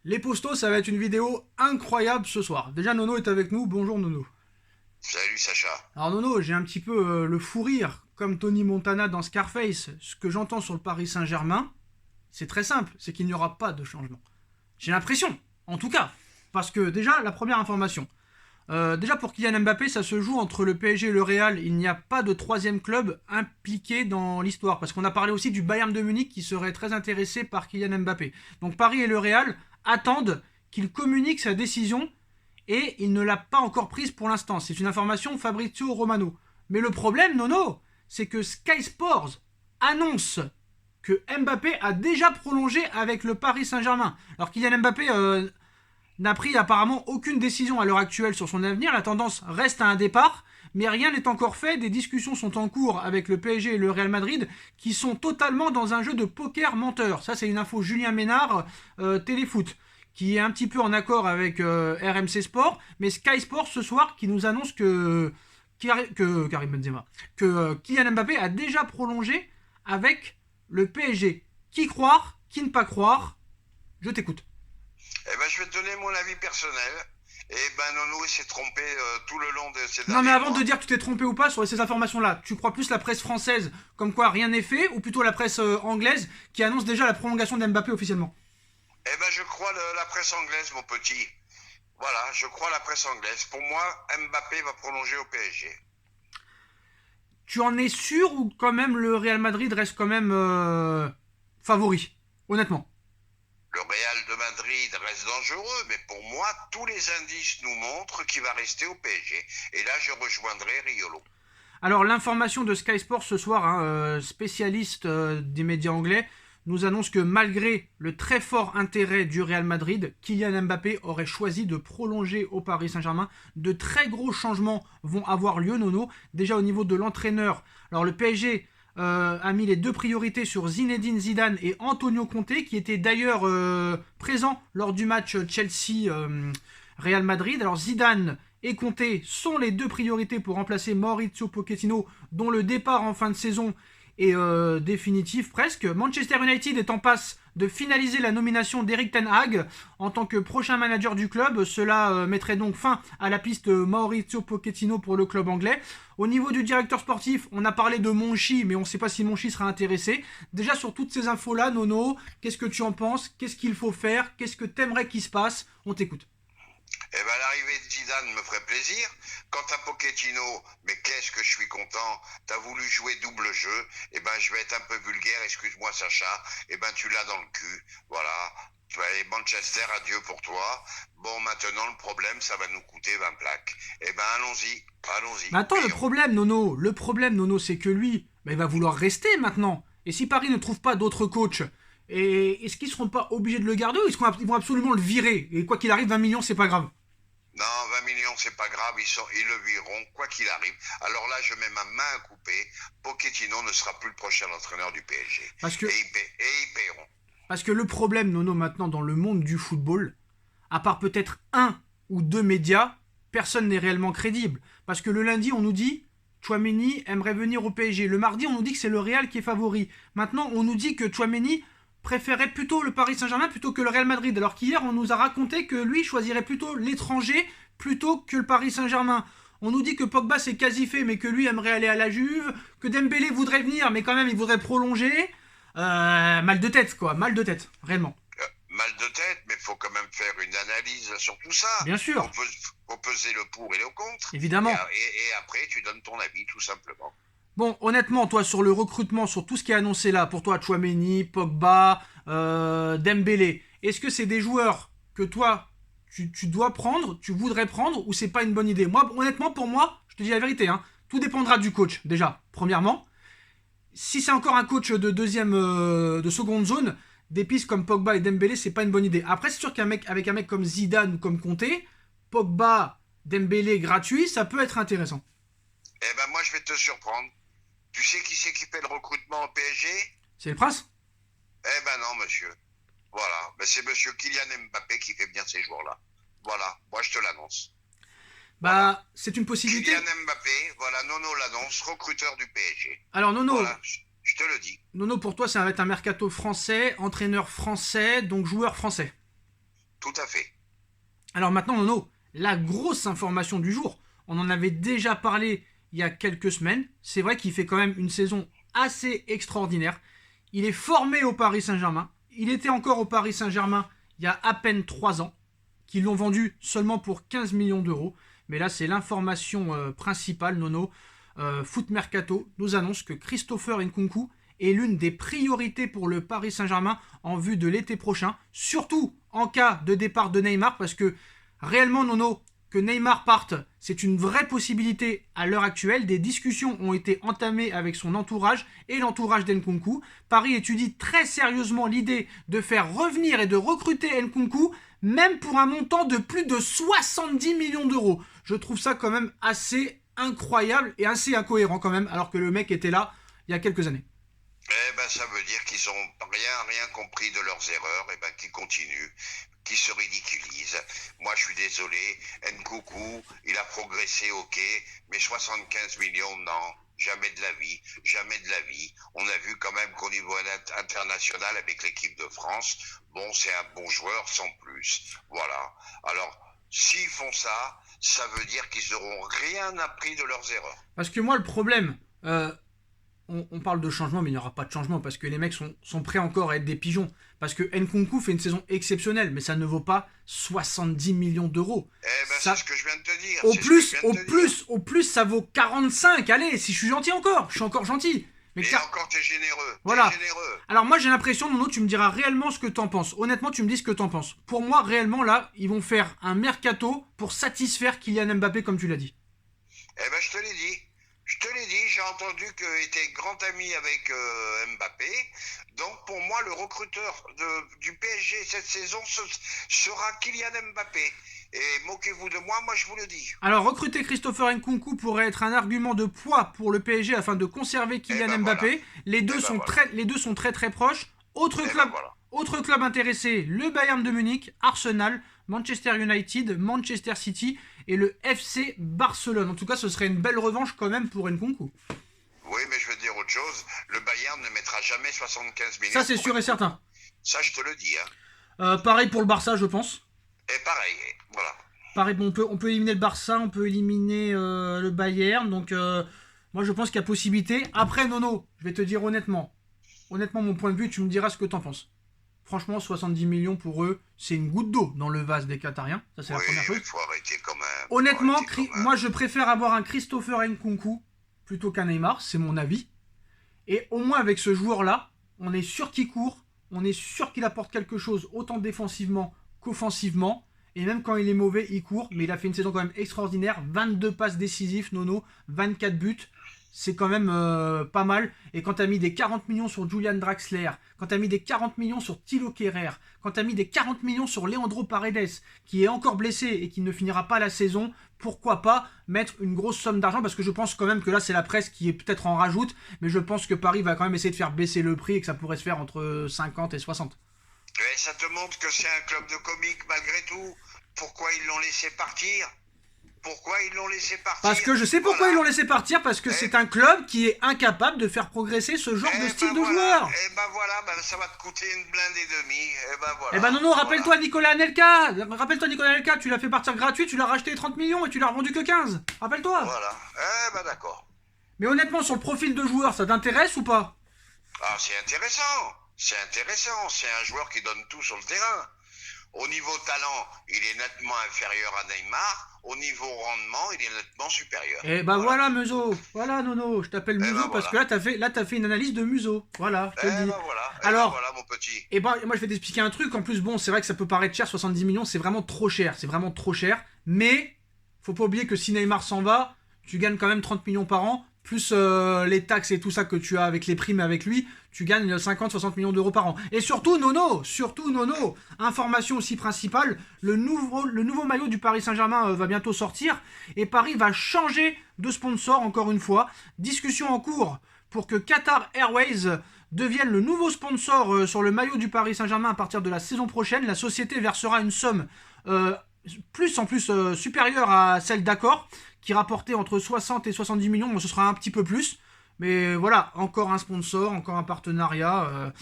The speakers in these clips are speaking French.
Les postos, ça va être une vidéo incroyable ce soir. Déjà, Nono est avec nous. Bonjour Nono. Salut Sacha. Alors Nono, j'ai un petit peu le fou rire, comme Tony Montana dans Scarface. Ce que j'entends sur le Paris Saint-Germain, c'est très simple, c'est qu'il n'y aura pas de changement. J'ai l'impression, en tout cas. Parce que déjà, la première information. Déjà pour Kylian Mbappé, ça se joue entre le PSG et le Real. Il n'y a pas de troisième club impliqué dans l'histoire. Parce qu'on a parlé aussi du Bayern de Munich qui serait très intéressé par Kylian Mbappé. Donc Paris et le Real attendent qu'il communique sa décision et il ne l'a pas encore prise pour l'instant. C'est une information Fabrizio Romano. Mais le problème, Nono, c'est que Sky Sports annonce que Mbappé a déjà prolongé avec le Paris Saint-Germain. Alors Kylian Mbappé n'a pris apparemment aucune décision à l'heure actuelle sur son avenir. La tendance reste à un départ, mais rien n'est encore fait. Des discussions sont en cours avec le PSG et le Real Madrid qui sont totalement dans un jeu de poker menteur. Ça, c'est une info Julien Ménard, Téléfoot, qui est un petit peu en accord avec RMC Sport, mais Sky Sport ce soir qui nous annonce que Karim Benzema, que Kylian Mbappé a déjà prolongé avec le PSG. Qui croire, qui ne pas croire? Je t'écoute. Je vais te donner mon avis personnel. Nono s'est trompé tout le long de ces Non mais derniers avant mois. de dire que tu t'es trompé ou pas sur ces informations-là, tu crois plus la presse française comme quoi rien n'est fait ou plutôt la presse anglaise qui annonce déjà la prolongation d'Mbappé officiellement? Je crois la presse anglaise, mon petit. Voilà, je crois la presse anglaise. Pour moi, Mbappé va prolonger au PSG. Tu en es sûr ou quand même le Real Madrid reste quand même favori, honnêtement? Le Real de Madrid reste dangereux, mais pour moi, tous les indices nous montrent qu'il va rester au PSG. Et là, je rejoindrai Riolo. Alors l'information de Sky Sports ce soir, hein, spécialiste des médias anglais, nous annonce que malgré le très fort intérêt du Real Madrid, Kylian Mbappé aurait choisi de prolonger au Paris Saint-Germain. De très gros changements vont avoir lieu, Nono. Déjà au niveau de l'entraîneur. Alors le PSG a mis les deux priorités sur Zinedine Zidane et Antonio Conte, qui étaient d'ailleurs présents lors du match Chelsea-Real Madrid. Alors Zidane et Conte sont les deux priorités pour remplacer Maurizio Pochettino, dont le départ en fin de saison est définitif presque. Manchester United est en passe de finaliser la nomination d'Eric Ten Hag en tant que prochain manager du club. Cela mettrait donc fin à la piste Maurizio Pochettino pour le club anglais. Au niveau du directeur sportif, on a parlé de Monchi, mais on ne sait pas si Monchi sera intéressé. Déjà sur toutes ces infos-là, Nono, qu'est-ce que tu en penses? Qu'est-ce qu'il faut faire? Qu'est-ce que t'aimerais qu'il se passe? On t'écoute. L'arrivée de Zidane me ferait plaisir. Quant à Pochettino, mais qu'est-ce que je suis content. T'as voulu jouer double jeu. Je vais être un peu vulgaire, excuse-moi Sacha. Tu l'as dans le cul. Voilà. Manchester, adieu pour toi. Bon, maintenant, le problème, ça va nous coûter 20 plaques. Allons-y. Allons-y. Mais attends, Payons. le problème, Nono, c'est que lui, il va vouloir rester maintenant. Et si Paris ne trouve pas d'autres coachs, est-ce qu'ils seront pas obligés de le garder ou ils vont absolument le virer? Et quoi qu'il arrive, 20 millions, c'est pas grave. Non, 20 millions, c'est pas grave, ils le vireront, quoi qu'il arrive. Alors là, je mets ma main à couper. Pochettino ne sera plus le prochain entraîneur du PSG. Parce que, Et ils paieront. parce que le problème, Nono, maintenant, dans le monde du football, à part peut-être un ou deux médias, personne n'est réellement crédible. Parce que le lundi, on nous dit Chouameni aimerait venir au PSG. Le mardi, on nous dit que c'est le Real qui est favori. Maintenant, on nous dit que Chouameni préférait plutôt le Paris Saint-Germain plutôt que le Real Madrid. Alors qu'hier, on nous a raconté que lui choisirait plutôt l'étranger plutôt que le Paris Saint-Germain. On nous dit que Pogba c'est quasi fait, mais que lui aimerait aller à la Juve, que Dembélé voudrait venir, mais quand même il voudrait prolonger. Mal de tête, quoi, mal de tête, réellement. Mal de tête, mais il faut quand même faire une analyse sur tout ça. Bien sûr, Faut peser le pour et le contre. évidemment. Et après, tu donnes ton avis, tout simplement. Bon, honnêtement, toi, sur le recrutement, sur tout ce qui est annoncé là, pour toi, Chouameni, Pogba, Dembélé, est-ce que c'est des joueurs que toi, tu dois prendre, tu voudrais prendre, ou c'est pas une bonne idée? Moi, honnêtement, pour moi, je te dis la vérité, hein, tout dépendra du coach, déjà, premièrement. Si c'est encore un coach de seconde zone, des pistes comme Pogba et Dembélé, c'est pas une bonne idée. Après, c'est sûr qu'avec un mec comme Zidane ou comme Conte, Pogba, Dembélé gratuit, ça peut être intéressant. Moi, je vais te surprendre. Tu sais qui c'est qui fait le recrutement au PSG? C'est le prince? Non, monsieur. Voilà. C'est monsieur Kylian Mbappé qui fait bien ces jours-là. Voilà. Moi, je te l'annonce. Voilà. Bah, c'est une possibilité. Kylian Mbappé, voilà, Nono l'annonce, recruteur du PSG. Alors, Nono, Voilà, je te le dis. Nono, pour toi, ça va être un mercato français, entraîneur français, donc joueur français. Tout à fait. Alors maintenant, Nono, la grosse information du jour, on en avait déjà parlé il y a quelques semaines, c'est vrai qu'il fait quand même une saison assez extraordinaire. Il est formé au Paris Saint-Germain, il était encore au Paris Saint-Germain il y a à peine 3 ans, qu'ils l'ont vendu seulement pour 15 millions d'euros. Mais là, c'est l'information principale, Nono. Foot Mercato nous annonce que Christopher Nkunku est l'une des priorités pour le Paris Saint-Germain en vue de l'été prochain, surtout en cas de départ de Neymar, parce que réellement, Nono, que Neymar parte, c'est une vraie possibilité à l'heure actuelle. Des discussions ont été entamées avec son entourage et l'entourage d'Nkunku. Paris étudie très sérieusement l'idée de faire revenir et de recruter Nkunku, même pour un montant de plus de 70 millions d'euros. Je trouve ça quand même assez incroyable et assez incohérent quand même, alors que le mec était là il y a quelques années. Eh ben, ça veut dire qu'ils ont rien compris de leurs erreurs, et ben, qu'ils continuent, qu'ils se ridiculisent. Moi, je suis désolé, Nkunku, il a progressé, ok, mais 75 millions, non. Jamais de la vie, jamais de la vie. On a vu quand même qu'au niveau international, avec l'équipe de France, bon, c'est un bon joueur sans plus. Voilà. Alors, s'ils font ça, ça veut dire qu'ils n'auront rien appris de leurs erreurs. Parce que moi, le problème, on parle de changement, mais il n'y aura pas de changement parce que les mecs sont prêts encore à être des pigeons. Parce que Nkunku fait une saison exceptionnelle, mais ça ne vaut pas 70 millions d'euros. Eh ben, ça, c'est ce que je viens de te dire. Au plus, ça vaut 45. Allez, si je suis gentil encore, je suis encore gentil. Mais encore, t'es généreux. Voilà. T'es généreux. Alors moi, j'ai l'impression, Nono, tu me diras réellement ce que t'en penses. Honnêtement, tu me dis ce que t'en penses. Pour moi, réellement, là, ils vont faire un mercato pour satisfaire Kylian Mbappé, comme tu l'as dit. Eh ben, je te l'ai dit. J'ai entendu qu'il était grand ami avec Mbappé. Donc, pour moi, le recruteur du PSG cette saison sera Kylian Mbappé. Et moquez-vous de moi, je vous le dis. Alors, recruter Christopher Nkunku pourrait être un argument de poids pour le PSG afin de conserver Kylian Mbappé. Voilà. Les deux sont très très proches. Autre club intéressé, le Bayern de Munich, Arsenal, Manchester United, Manchester City et le FC Barcelone. En tout cas, ce serait une belle revanche quand même pour Nkunku. Oui, mais je veux dire autre chose. Le Bayern ne mettra jamais 75 millions. Ça, c'est sûr et certain. Ça, je te le dis. Hein. Pareil pour le Barça, je pense. Et pareil, voilà. Pareil, bon, on peut éliminer le Barça, on peut éliminer le Bayern. Donc, moi, je pense qu'il y a possibilité. Après, Nono, je vais te dire honnêtement, mon point de vue, tu me diras ce que t'en penses. Franchement, 70 millions pour eux, c'est une goutte d'eau dans le vase des Qatariens. Ça, c'est la première chose. Il faut arrêter quand même. Honnêtement, moi, je préfère avoir un Christopher Nkunku plutôt qu'un Neymar, c'est mon avis. Et au moins, avec ce joueur-là, on est sûr qu'il court, on est sûr qu'il apporte quelque chose, autant défensivement qu'offensivement. Et même quand il est mauvais, il court. Mais il a fait une saison quand même extraordinaire. 22 passes décisives, Nono, 24 buts. C'est quand même pas mal. Et quand t'as mis des 40 millions sur Julian Draxler, quand t'as mis des 40 millions sur Thilo Kehrer, quand t'as mis des 40 millions sur Leandro Paredes, qui est encore blessé et qui ne finira pas la saison, pourquoi pas mettre une grosse somme d'argent? Parce que je pense quand même que là, c'est la presse qui est peut-être en rajoute, mais je pense que Paris va quand même essayer de faire baisser le prix et que ça pourrait se faire entre 50 et 60. Et ça te montre que c'est un club de comiques malgré tout. Pourquoi ils l'ont laissé partir? Parce que je sais pourquoi ils l'ont laissé partir, parce que c'est un club qui est incapable de faire progresser ce genre de style de joueur. Et ben voilà, ça va te coûter une blinde et demie. Et ben voilà. Et ben non, rappelle-toi Nicolas Anelka. Rappelle-toi Nicolas Anelka, tu l'as fait partir gratuit, tu l'as racheté 30 millions et tu l'as revendu que 15. Rappelle-toi. Voilà. Ben d'accord. Mais honnêtement, sur le profil de joueur, ça t'intéresse ou pas? Ah, c'est intéressant. C'est un joueur qui donne tout sur le terrain. Au niveau talent, il est nettement inférieur à Neymar. Au niveau rendement, il est nettement supérieur. Et ben voilà Muso. Voilà Nono, je t'appelle Muso parce que là t'as fait une analyse de Muso. Voilà, je te le dis. Alors, voilà mon petit. Et ben moi je vais t'expliquer un truc. En plus, bon, c'est vrai que ça peut paraître cher, 70 millions, c'est vraiment trop cher. Mais faut pas oublier que si Neymar s'en va, tu gagnes quand même 30 millions par an. Plus les taxes et tout ça que tu as avec les primes avec lui, tu gagnes 50-60 millions d'euros par an. Et surtout Nono, information aussi principale, le nouveau maillot du Paris Saint-Germain va bientôt sortir et Paris va changer de sponsor encore une fois. Discussion en cours pour que Qatar Airways devienne le nouveau sponsor sur le maillot du Paris Saint-Germain à partir de la saison prochaine. La société versera une somme supérieure à celle d'Accor, qui rapportait entre 60 et 70 millions, bon, ce sera un petit peu plus. Mais voilà, encore un sponsor, encore un partenariat.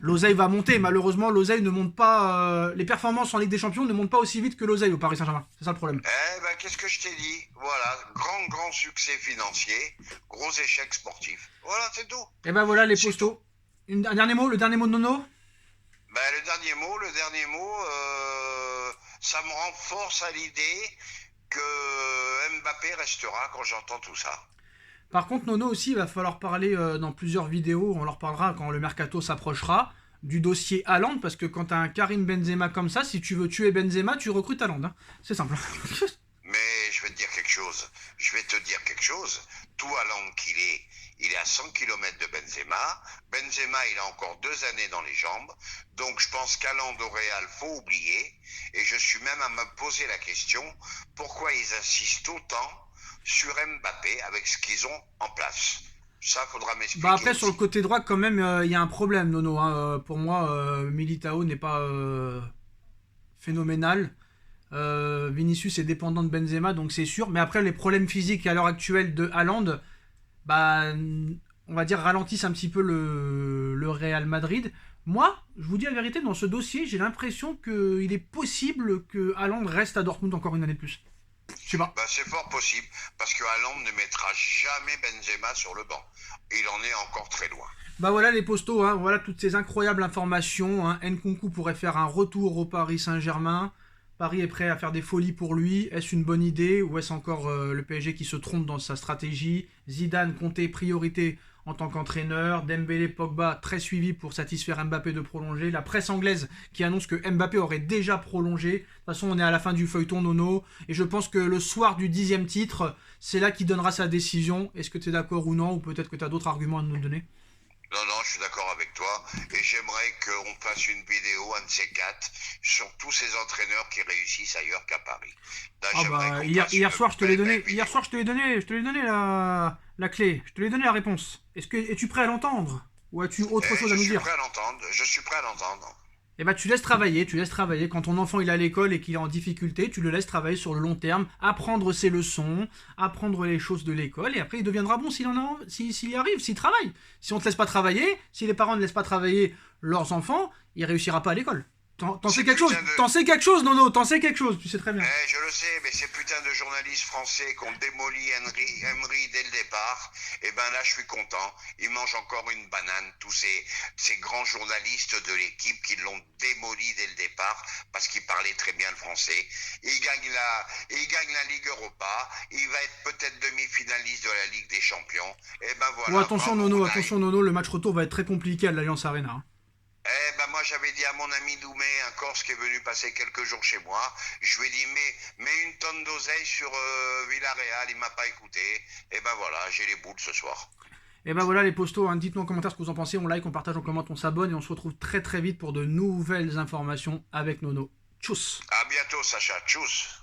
L'oseille va monter. Malheureusement, l'oseille ne monte pas. Les performances en Ligue des Champions ne montent pas aussi vite que l'oseille au Paris Saint-Germain. C'est ça le problème. Eh ben, qu'est-ce que je t'ai dit? Voilà, grand succès financier, gros échec sportif. Voilà, c'est tout. Et ben voilà les C'est postos. Un dernier mot, le dernier mot de Nono. Ben, le dernier mot, ça me renforce à l'idée que Mbappé restera quand j'entends tout ça. Par contre, Nono aussi, il va falloir parler dans plusieurs vidéos, on leur parlera quand le mercato s'approchera, du dossier Haaland, parce que quand tu as un Karim Benzema comme ça, si tu veux tuer Benzema, tu recrutes Haaland. Hein. C'est simple. Mais je vais te dire quelque chose. Tout Haaland qu'il est, il est à 100 km de Benzema. Benzema, il a encore 2 années dans les jambes. Donc je pense qu'Haaland au Real, faut oublier. Et je suis même à me poser la question, pourquoi ils insistent autant sur Mbappé avec ce qu'ils ont en place? Ça, faudra m'expliquer. Bah après, sur le aussi. côté droit, quand même, il y a un problème, Nono. Hein. Pour moi, Militao n'est pas phénoménal. Vinicius est dépendant de Benzema, donc c'est sûr. Mais après, les problèmes physiques à l'heure actuelle de Haaland, bah, on va dire, ralentissent un petit peu le Real Madrid. Moi, je vous dis la vérité, dans ce dossier, j'ai l'impression qu'il est possible que Haaland reste à Dortmund encore une année de plus. Je sais pas. Ben, c'est fort possible, parce que Haaland ne mettra jamais Benzema sur le banc. Il en est encore très loin. Bah voilà les postos, hein, voilà toutes ces incroyables informations. Hein. Nkunku pourrait faire un retour au Paris Saint-Germain. Paris est prêt à faire des folies pour lui. Est-ce une bonne idée ou est-ce encore le PSG qui se trompe dans sa stratégie? Zidane, Conte, priorité en tant qu'entraîneur. Dembélé, Pogba, très suivi pour satisfaire Mbappé de prolonger. La presse anglaise qui annonce que Mbappé aurait déjà prolongé. De toute façon, on est à la fin du feuilleton, Nono. Et je pense que le soir du 10e titre, c'est là qu'il donnera sa décision. Est-ce que tu es d'accord ou non? Ou peut-être que tu as d'autres arguments à nous donner? Non, je suis d'accord avec toi. Et j'aimerais qu'on fasse une vidéo, un de ces quatre, sur tous ces entraîneurs qui réussissent ailleurs qu'à Paris. Là, Ah j'aimerais bah qu'on hier, fasse hier une soir je te l'ai donné. belle Hier vidéo. soir je te l'ai donné la clé. Je te l'ai donné la réponse. Es-tu prêt à l'entendre? Ou as-tu autre chose Je à nous suis dire? prêt à l'entendre. Je suis prêt à l'entendre. Eh bah tu laisses travailler, tu laisses travailler. Quand ton enfant il est à l'école et qu'il est en difficulté, tu le laisses travailler sur le long terme, apprendre ses leçons, apprendre les choses de l'école, et après il deviendra bon s'il y arrive, s'il travaille. Si on te laisse pas travailler, si les parents ne laissent pas travailler leurs enfants, il réussira pas à l'école. T'en sais C'est quelque chose? putain de- T'en sais quelque chose, Nono? T'en sais quelque chose? Tu sais très bien. Je le sais, mais ces putains de journalistes français qui ont démoli Emery dès le départ, eh ben là, je suis content. Ils mangent encore une banane, tous ces grands journalistes de l'équipe qui l'ont démoli dès le départ parce qu'ils parlaient très bien le français. Il gagne la Ligue Europa. Il va être peut-être demi-finaliste de la Ligue des Champions. Eh ben voilà. Oh, attention bravo, Nono, Unai. attention Nono, le match retour va être très compliqué à l'Alliance Arena. Hein. Moi j'avais dit à mon ami Doumé, un Corse qui est venu passer quelques jours chez moi, je lui ai dit mets une tonne d'oseille sur Villarreal, il m'a pas écouté. Et ben voilà, j'ai les boules ce soir. Et ben voilà les postos, hein, dites-nous en commentaire ce que vous en pensez, on like, on partage, on commente, on s'abonne et on se retrouve très très vite pour de nouvelles informations avec Nono. Tchuss. À bientôt Sacha, tchuss.